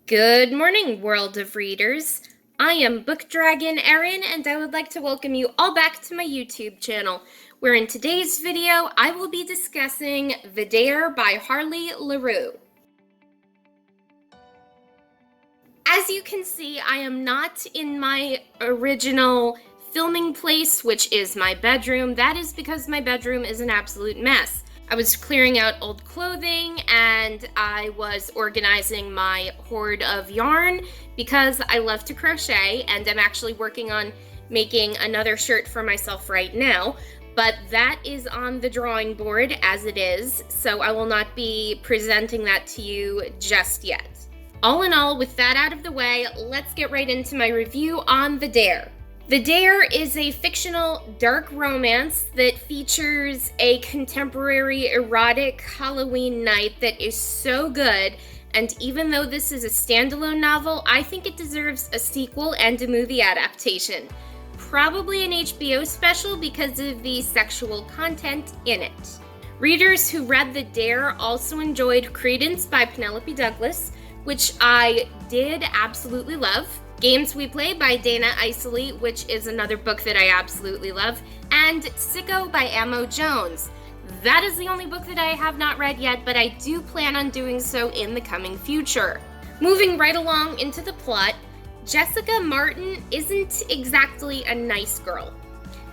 Good morning, world of readers. I am Book Dragon Erin, and I would like to welcome you all back to my YouTube channel, where in today's video, I will be discussing The Dare by Harley Laroux. As you can see, I am not in my original filming place, which is my bedroom. That is because my bedroom is an absolute mess. I was clearing out old clothing and I was organizing my hoard of yarn because I love to crochet, and I'm actually working on making another shirt for myself right now, but that is on the drawing board as it is, so I will not be presenting that to you just yet. All in all, with that out of the way, let's get right into my review on The Dare. The Dare is a fictional dark romance that features a contemporary erotic Halloween night that is so good, and even though this is a standalone novel, I think it deserves a sequel and a movie adaptation. Probably an HBO special because of the sexual content in it. Readers who read The Dare also enjoyed Credence by Penelope Douglas, which I did absolutely love. Games We Play by Dana Isley, which is another book that I absolutely love, and Sicko by Amo Jones. That is the only book that I have not read yet, but I do plan on doing so in the coming future. Moving right along into the plot, Jessica Martin isn't exactly a nice girl.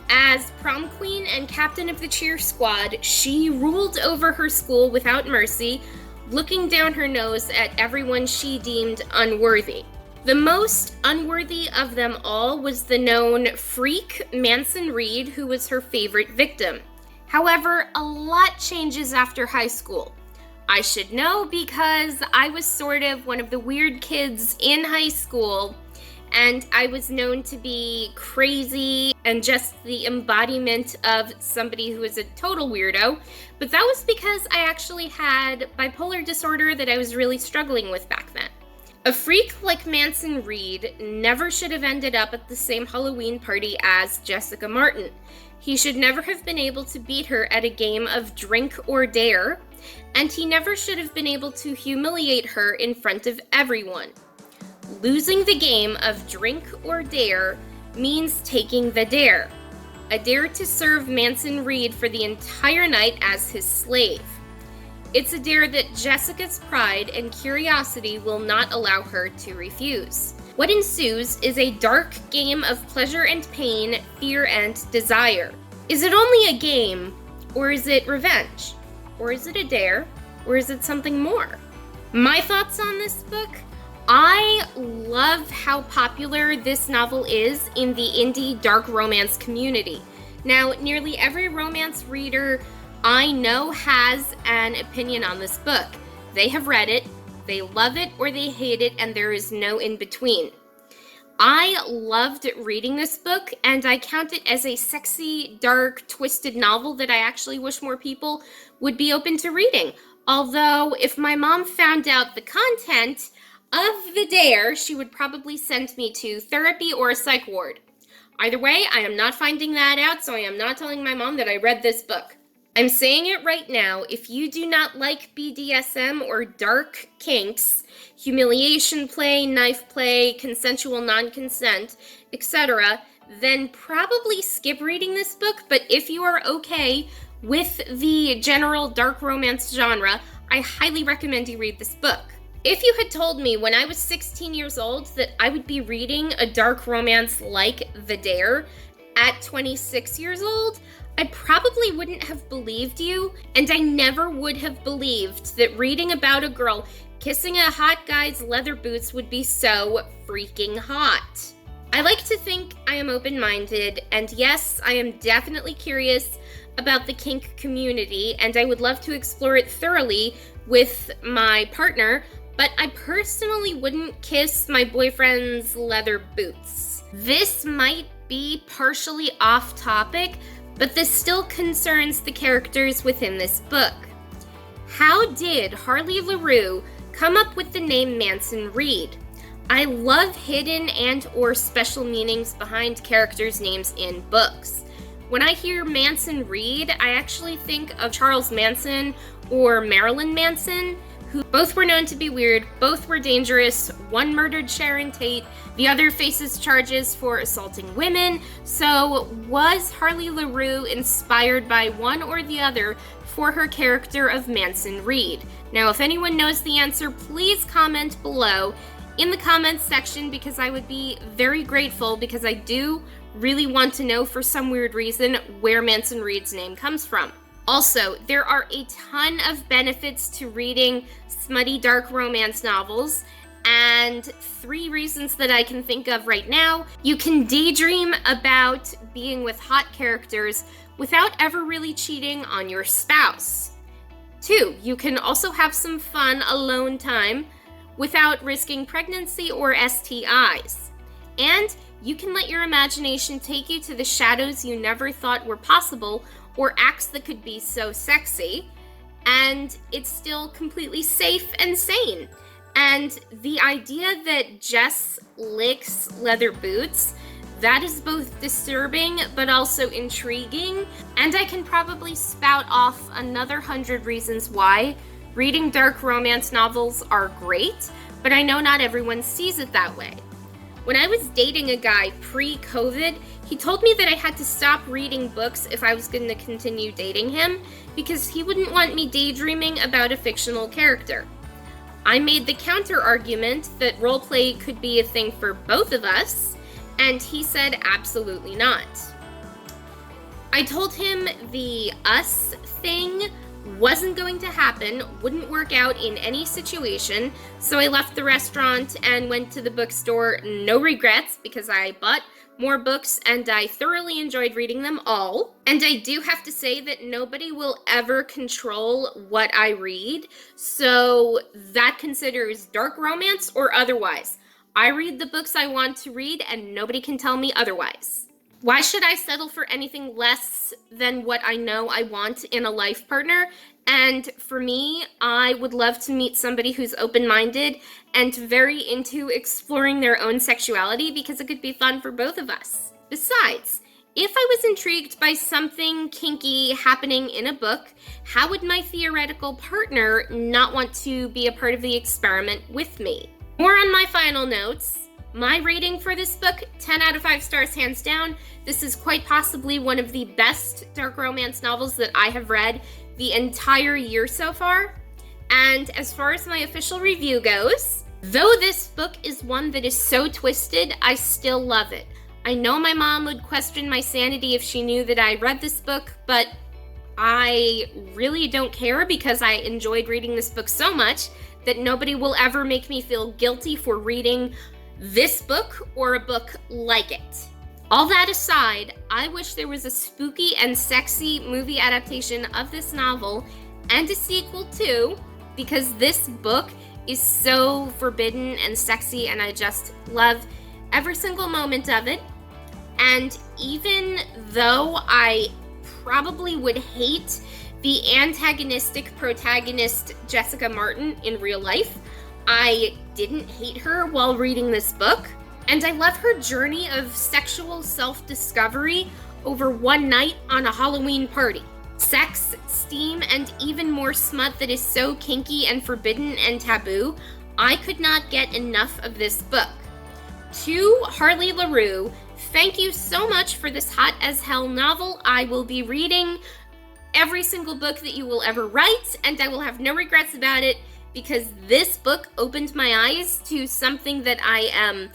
As prom queen and captain of the cheer squad, she ruled over her school without mercy, looking down her nose at everyone she deemed unworthy. The most unworthy of them all was the known freak Manson Reed, who was her favorite victim. However, a lot changes after high school. I should know because I was sort of one of the weird kids in high school, and I was known to be crazy and just the embodiment of somebody who is a total weirdo, but that was because I actually had bipolar disorder that I was really struggling with back then. A freak like Manson Reed never should have ended up at the same Halloween party as Jessica Martin. He should never have been able to beat her at a game of Drink or Dare, and he never should have been able to humiliate her in front of everyone. Losing the game of Drink or Dare means taking the dare, a dare to serve Manson Reed for the entire night as his slave. It's a dare that Jessica's pride and curiosity will not allow her to refuse. What ensues is a dark game of pleasure and pain, fear and desire. Is it only a game, or is it revenge? Or is it a dare, or is it something more? My thoughts on this book? I love how popular this novel is in the indie dark romance community. Now, nearly every romance reader I know has an opinion on this book. They have read it, they love it, or they hate it, and there is no in between. I loved reading this book, and I count it as a sexy, dark, twisted novel that I actually wish more people would be open to reading. Although, if my mom found out the content of The Dare, she would probably send me to therapy or a psych ward. Either way, I am not finding that out, so I am not telling my mom that I read this book. I'm saying it right now, if you do not like BDSM or dark kinks, humiliation play, knife play, consensual non-consent, etc., then probably skip reading this book, but if you are okay with the general dark romance genre, I highly recommend you read this book. If you had told me when I was 16 years old that I would be reading a dark romance like The Dare at 26 years old, I probably wouldn't have believed you, and I never would have believed that reading about a girl kissing a hot guy's leather boots would be so freaking hot. I like to think I am open-minded, and yes, I am definitely curious about the kink community, and I would love to explore it thoroughly with my partner, but I personally wouldn't kiss my boyfriend's leather boots. This might be partially off topic, but this still concerns the characters within this book. How did Harley Laroux come up with the name Manson Reed? I love hidden and or special meanings behind characters' names in books. When I hear Manson Reed, I actually think of Charles Manson or Marilyn Manson, who both were known to be weird, both were dangerous. One murdered Sharon Tate, the other faces charges for assaulting women. So was Harley Laroux inspired by one or the other for her character of Manson Reed? Now, if anyone knows the answer, please comment below in the comments section, because I would be very grateful, because I do really want to know, for some weird reason, where Manson Reed's name comes from. Also, there are a ton of benefits to reading smutty dark romance novels, and 3 reasons that I can think of right now. You can daydream about being with hot characters without ever really cheating on your spouse. 2, you can also have some fun alone time without risking pregnancy or STIs. And you can let your imagination take you to the shadows you never thought were possible, or acts that could be so sexy, and it's still completely safe and sane. And the idea that Jess licks leather boots, that is both disturbing but also intriguing, and I can probably spout off another 100 reasons why reading dark romance novels are great, but I know not everyone sees it that way. When I was dating a guy pre-COVID, he told me that I had to stop reading books if I was going to continue dating him, because he wouldn't want me daydreaming about a fictional character. I made the counter argument that roleplay could be a thing for both of us, and he said absolutely not. I told him the us thing wasn't going to happen, wouldn't work out in any situation, so I left the restaurant and went to the bookstore. No regrets, because I bought more books and I thoroughly enjoyed reading them all. And I do have to say that nobody will ever control what I read, so that considers dark romance or otherwise. I read the books I want to read and nobody can tell me otherwise. Why should I settle for anything less than what I know I want in a life partner? And for me, I would love to meet somebody who's open-minded and very into exploring their own sexuality, because it could be fun for both of us. Besides, if I was intrigued by something kinky happening in a book, how would my theoretical partner not want to be a part of the experiment with me? More on my final notes. My rating for this book, 10 out of 5 stars hands down. This is quite possibly one of the best dark romance novels that I have read the entire year so far. And as far as my official review goes, though this book is one that is so twisted, I still love it. I know my mom would question my sanity if she knew that I read this book, but I really don't care, because I enjoyed reading this book so much that nobody will ever make me feel guilty for reading this book or a book like it. All that aside, I wish there was a spooky and sexy movie adaptation of this novel and a sequel too, because this book is so forbidden and sexy and I just love every single moment of it. And even though I probably would hate the antagonistic protagonist Jessica Martin in real life, I didn't hate her while reading this book, and I love her journey of sexual self-discovery over one night on a Halloween party. Sex, steam, and even more smut that is so kinky and forbidden and taboo. I could not get enough of this book. To Harley Laroux, thank you so much for this hot as hell novel. I will be reading every single book that you will ever write, and I will have no regrets about it, because this book opened my eyes to something that I am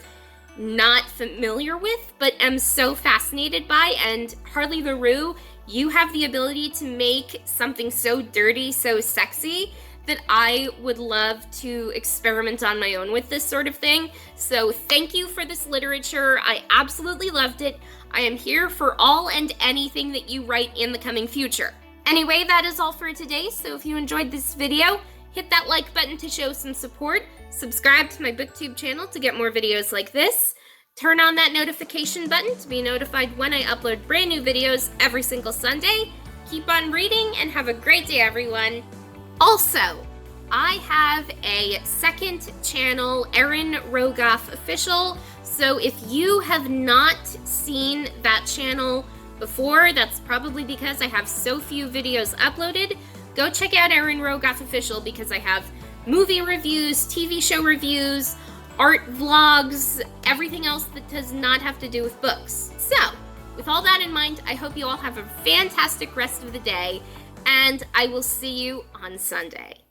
not familiar with, but am so fascinated by. And Harley Laroux, you have the ability to make something so dirty, so sexy, that I would love to experiment on my own with this sort of thing. So thank you for this literature. I absolutely loved it. I am here for all and anything that you write in the coming future. Anyway, that is all for today. So if you enjoyed this video, hit that like button to show some support, subscribe to my booktube channel to get more videos like this, turn on that notification button to be notified when I upload brand new videos every single Sunday. Keep on reading and have a great day, everyone. Also, I have a second channel, Erin Rogoff Official, so if you have not seen that channel before, that's probably because I have so few videos uploaded. Go check out Erin Rogoff Official, because I have movie reviews, TV show reviews, art vlogs, everything else that does not have to do with books. So, with all that in mind, I hope you all have a fantastic rest of the day, and I will see you on Sunday.